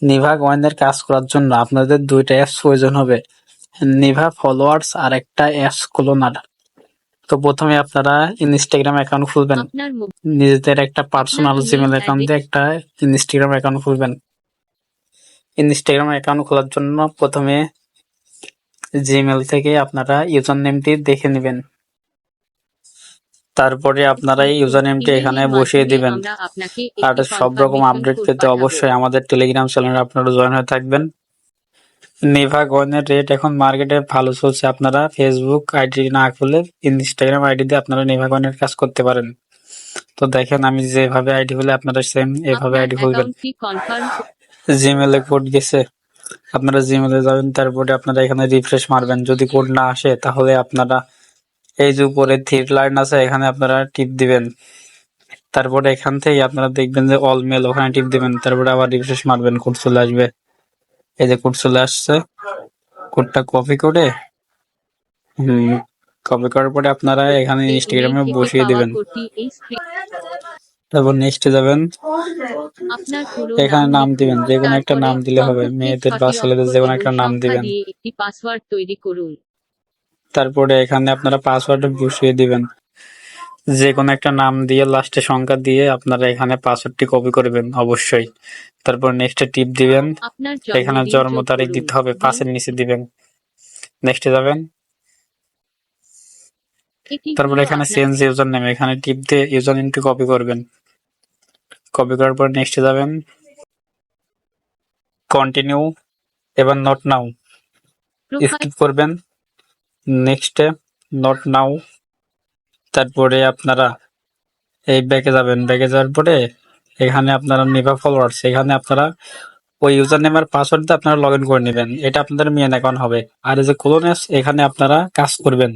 নিভা কয়েনের কাজ করার জন্য আপনাদের দুইটা অ্যাপস প্রয়োজন হবে, নিভা ফলোয়ার্স আর একটা অ্যাপস ক্লোনার। তো প্রথমে আপনারা ইনস্টাগ্রাম অ্যাকাউন্ট খুলবেন, নিজেদের একটা পার্সোনাল জিমেল অ্যাকাউন্ট দিয়ে একটা ইনস্টাগ্রাম অ্যাকাউন্ট খুলবেন। ইনস্টাগ্রাম অ্যাকাউন্ট খোলার জন্য প্রথমে জিমেল থেকে আপনারা ইউজার নেমটি দেখে নেবেন, তারপরে আপনারা এই ইউজার নেমটি এখানে বসিয়ে দিবেন। আর সব রকম আপডেট পেতে অবশ্যই আমাদের টেলিগ্রাম চ্যানেলে আপনারা জয়েন হয়ে থাকবেন। নিভা কয়েনের রেট এখন মার্কেটে ভালো চলছে, আপনারা ফেসবুক আইডি না খুলে ইনস্টাগ্রাম আইডি দিয়ে আপনারা নিভা কয়েনের কাজ করতে পারেন। তো দেখেন আমি যেভাবে আইডি খুলে আপনারা সেম এভাবে আইডি খুলবেন। জিমেলে কোড গেছে, আপনারা জিমেলে যাবেন, তারপরে আপনারা এখানে রিফ্রেশ মারবেন। যদি কোড না আসে তাহলে আপনারা এই যে উপরে থ্রি লাইন আছে এখানে আপনারা টিপ দিবেন, তারপরে এখান থেকে আপনারা দেখবেন যে অল মেল, ওখানে টিপ দিবেন, তারপরে আবার রিফ্রেশ মারবেন, কোড চলে আসবে। এই যে কোড চলে আসছে, কোডটা কপি করে কপি করার পরে আপনারা এখানে ইনস্টাগ্রামে বসিয়ে দিবেন। তারপর নেক্সটে যাবেন, এখানে নাম দিবেন, যে কোনো একটা নাম দিলে হবে, মেয়েদের বা ছেলেদের যে কোনো একটা নাম দিবেন। পাসওয়ার্ড তৈরি করুন। তারপরে এখানে আপনারা পাসওয়ার্ড বসিয়ে দিবেন, যে কোনো একটা নাম দিয়ে লাস্টে সংখ্যা দিয়ে আপনারা এখানে পাসওয়ার্ডটি কপি করবেন অবশ্যই। তারপর নেক্সটে টিপ দিবেন, এখানে জন্ম তারিখ দিতে হবে, 5-এর নিচে দিবেন। নেক্সটে যাবেন, তারপরে এখানে চেঞ্জ ইউজার নেম, এখানে টিপ দিয়ে ইউজার নেমটি কপি করবেন। কপি করার পর নেক্সটে যাবেন, কন্টিনিউ, এবার নট নাও স্কিপ করবেন। নেক্সটে নট নাও, তারপরে আপনারা এই ব্যাকে যাবেন, ব্যাকে যাওয়ার পরে এখানে আপনারা নিভা ফলোয়ার্স, এখানে আপনারা ওই ইউজার নেম আর পাসওয়ার্ড দিয়ে আপনারা লগ ইন করে নেবেন, এটা আপনাদের মেন অ্যাকাউন্ট হবে। আর এই যে ক্লোন অ্যাপস, এখানে আপনারা কাজ করবেন।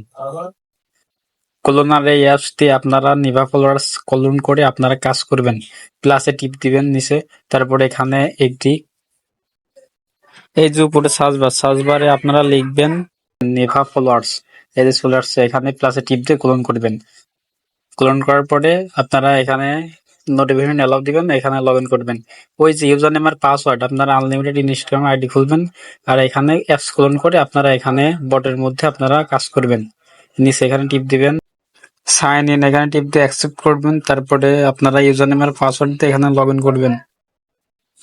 ক্লোনার এই অ্যাপস দিয়ে আপনারা নিভা ফলোয়ার্স ক্লোন করে আপনারা কাজ করবেন। প্লাসে টিপ দিবেন নিচে, তারপরে এখানে একটি এই যে উপরে সার্চ বারে আপনারা লিখবেন নিভা ফলোয়ার্স, এই যে চলে আসছে, এখানে প্লাসে টিপ দিয়ে ক্লোন করবেন। ক্লোন করার পরে আপনারা এখানে নোটিফিকেশন অ্যালাউ দিবেন, এখানে লগ ইন করবেন। ওই যে ইউজার নেম আর পাসওয়ার্ড আপনারা আনলিমিটেড ইনস্টাগ্রাম আইডি খুলবেন, আর এখানে অ্যাপস ক্লোন করে আপনারা এখানে বটের মধ্যে আপনারা কাজ করবেন। নিচে এখানে টিপ দিবেন, সাইন ইন, এখানে টিপ দিয়ে অ্যাকসেপ্ট করবেন, তারপরে আপনারা ইউজার নেম আর পাসওয়ার্ড দিয়ে এখানে লগ ইন করবেন।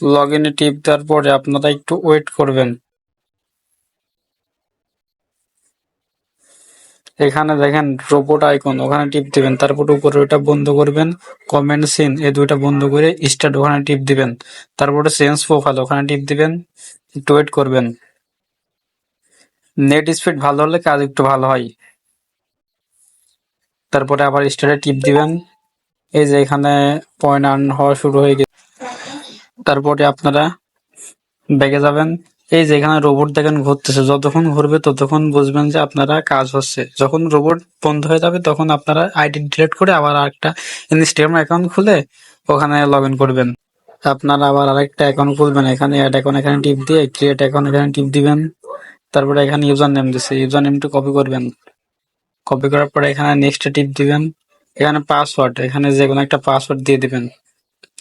লগ ইনে টিপ দেওয়ার পরে আপনারা একটু ওয়েট করবেন। এখানে দেখেন রোবট আইকন, ওখানে টিপ দিবেন, তারপর উপরে ওইটা বন্ধ করবেন। কমেন্ট সিন এই দুইটা বন্ধ করে স্টার্ট, ওখানে টিপ দিবেন, তারপরে চেঞ্জ প্রোফাইল, ওখানে টিপ দিবেন, একটু ওয়েট করবেন। নেট স্পিড ভালো হলে কাজ একটু ভালো হয়। তারপরে আবার স্টার্টে টিপ দিবেন, এই যে এখানে পয়েন্ট আর্ন হওয়া শুরু হয়ে গেছে। তারপরে আপনারা ব্যাগে যাবেন, এই যে এখানে রোবট দেখেন ঘুরতেছে, যতক্ষণ ঘুরবে ততক্ষণ বুঝবেন যে আপনারা কাজ হচ্ছে। যখন রোবট বন্ধ হয়ে যাবে তখন আপনারা আইডি ডিলিট করে আবার আরেকটা ইনস্টাগ্রাম অ্যাকাউন্ট খুলে ওখানে লগ ইন করবেন। আপনারা আবার আরেকটা অ্যাকাউন্ট খুলবেন, এখানে অ্যাড অ্যাকাউন্ট এখানে টিপ দিয়ে ক্রিয়েট অ্যাকাউন্ট এখানে টিপ দিবেন, তারপরে এখানে ইউজার নেম দিচ্ছে, ইউজার নেমটা কপি করবেন। কপি করার পরে এখানে নেক্সট টিপ দিবেন, এখানে পাসওয়ার্ড, এখানে যে কোনো একটা পাসওয়ার্ড দিয়ে দিবেন।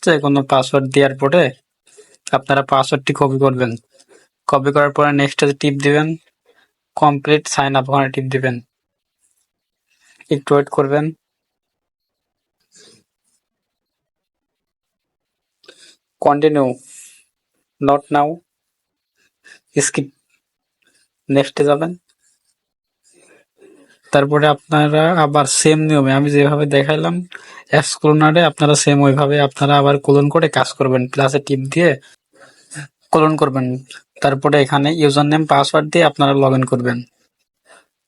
যে কোনো পাসওয়ার্ড দেওয়ার পরে আপনারা পাসওয়ার্ডটি কপি করবেন। কপি করার পরে নেক্সট টিপ দিবেন, কমপ্লিট সাইন আপ, ওখানে টিপ দিবেন, একটু ওয়েট করবেন। কন্টিনিউ, নট নাও, স্কিপ, নেক্সটে যাবেন। তারপরে আপনারা আবার সেম নিয়মে আমি যেভাবে দেখাইলাম অ্যাপস ক্লোনারে আপনারা সেম ওইভাবে আপনারা আবার ক্লোন করে কাজ করবেন, প্লাসে টিপ দিয়ে ক্লোন করবেন। তারপরে এখানে ইউজার নেম পাসওয়ার্ড দিয়ে আপনারা লগ ইন করবেন।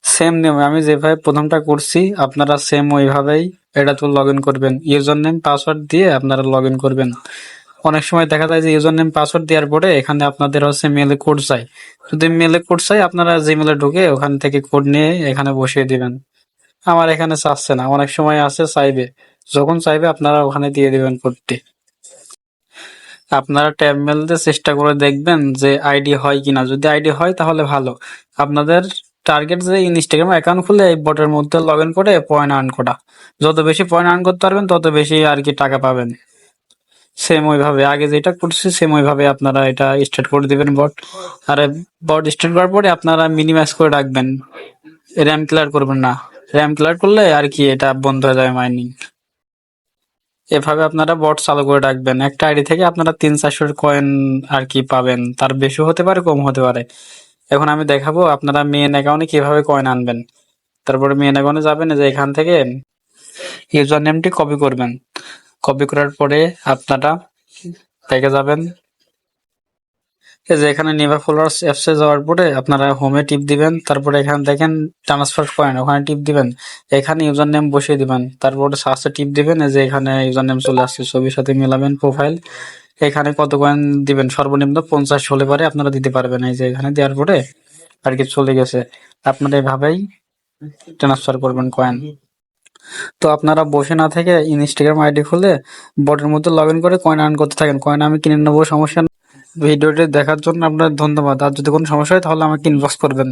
সেম নিয়মে আমি যেভাবে প্রথমটা করছি আপনারা সেম ওইভাবেই এটা তো লগ ইন করবেন, ইউজার নেম পাসওয়ার্ড দিয়ে আপনারা লগ ইন করবেন। অনেক সময় দেখা যায় যে ইউজার নেম পাসওয়ার্ড দেওয়ার পরে এখানে আপনাদের হচ্ছে মেলে কোড চাই, যদি মেলে কোড চাই আপনারা জিমেলে ঢুকে ওখান থেকে কোড নিয়ে এখানে বসিয়ে দিবেন। আমার এখানে চাচ্ছে না, অনেক সময় আছে চাইবে, যখন চাইবে আপনারা ওখানে দিয়ে দিবেন কোডটি। আপনারা ট্যাব মেল দিয়ে চেষ্টা করে দেখবেন যে আইডি হয় কিনা, যদি আইডি হয় তাহলে ভালো। আপনাদের টার্গেট যে ইনস্টাগ্রাম অ্যাকাউন্ট খুলে এই বটের মধ্যে লগ ইন করে পয়েন্ট আর্ন করা, যত বেশি পয়েন্ট আর্ন করতে পারবেন তত বেশি আর কি টাকা পাবেন। সেম ওইভাবে আগে যেটা করছি সেম ওইভাবে আপনারা এটা স্টার্ট করে দিবেন বট। আর বট স্টার্ট করার পরে আপনারা মিনিমাইজ করে রাখবেন, র্যাম ক্লিয়ার করবেন না। র্যাম ক্লিয়ার করলে আর কি এটা বন্ধ হয়ে যাবে মাইনিং। এভাবে আপনারা বট চালু করে রাখবেন। একটা আইডি থেকে আপনারা 300-400 কয়েন আর কি পাবেন, তার বেশি হতে পারে কম হতে পারে। এখন আমি দেখাবো আপনারা মেন অ্যাকাউন্টে কিভাবে কয়েন আনবেন। তারপরে মেন অ্যাকাউন্টে যাবেন, যে এখান থেকে ইউজার নেমটি কপি করবেন। কপি করার পরে আপনারা ব্যাকে যাবেন, এই যে এখানে নেভার ফলোয়ার্স অ্যাপসে যাওয়ার পরে আপনারা হোমে টিপ দিবেন। তারপরে এখানে দেখেন ট্রান্সফার কয়েন, ওখানে টিপ দিবেন। এখানে ইউজার নেম বসিয়ে দিবেন। তারপরে সার্চে টিপ দিবেন, এই যে এখানে ইউজার নেম চলে আসছে, ছবির সাথে মেলাবেন প্রোফাইল। এখানে কত কয়েন দিবেন, সর্বনিম্ন 50 হলে পরে আপনারা দিতে পারবেন। এই যে এখানে দেওয়ার পরে আর কি চলে গেছে। আপনারা এভাবেই ট্রান্সফার করবেন কয়েন। তো আপনারা বসে না থেকে ইনস্টাগ্রাম আইডি খুলে বটের মধ্যে লগ ইন করে কয়েন আর্ন করতে থাকেন। কয়েন আমি কিনে নেবো, সমস্যা নেই। ভিডিওটি দেখার জন্য আপনার ধন্যবাদ। আর যদি কোনো সমস্যা হয় তাহলে আমাকে ইনবক্স করবেন।